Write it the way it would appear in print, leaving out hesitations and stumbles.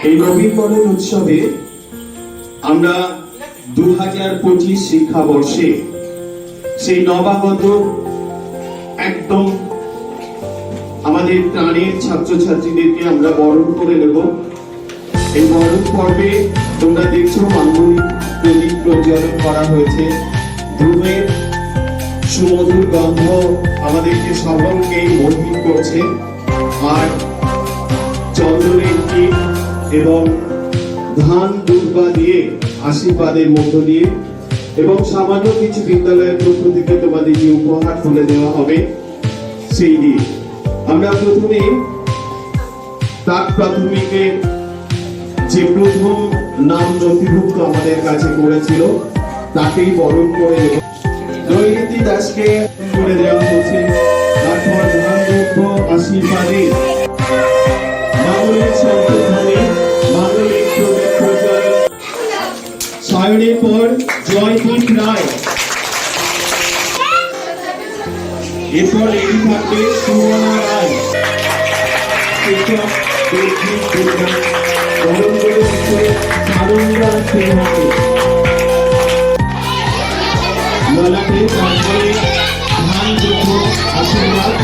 এই নবীনবরণ উৎসবে আমরা 2025 শিক্ষাবর্ষে সেই নবাগত একদম আমাদের প্রাণের ছাত্রছাত্রীদেরকে আমরা বরণ করে নেব। এই বরণ পর্বে তোমরা দেখছো মাঙ্গলিক প্রদীপ প্রজ্বলন করা হয়েছে। ধূপের সুমধুর গন্ধ আমাদেরকে সকলকে মোহিত করছে। আর চন্দনের টিপ এবং ধান দুর্বা দিয়ে আশীর্বাদের মধ্য দিয়ে এবং সামান্য কিছু বিদ্যালয়ের পক্ষ থেকে তোমাদের যে উপহার তুলে দেওয়া হবে সেই দিয়ে আমরা প্রথমে প্রাক প্রাথমিকের যে প্রথম নাম নথিভুক্ত আমাদের কাছে করেছিল তাকেই বরণ করে জয়নীতি দাসকে করে দেওয়া হচ্ছে। তারপর ধান দুর্ব আশীর্বাদে মাঙ্গলিক সম্প্রদায়ে মাঙ্গলিক প্রচার সায়নের পর জয়দীপ রায়, এরপর এই থাকবে সুমনা রায়, শিক্ষক দক্ষিণ দুর্গা বরণ করে হচ্ছে সারঙ্গা সিংহকে ললাটে তারপরে ধান দুর্ব আশীর্বাদ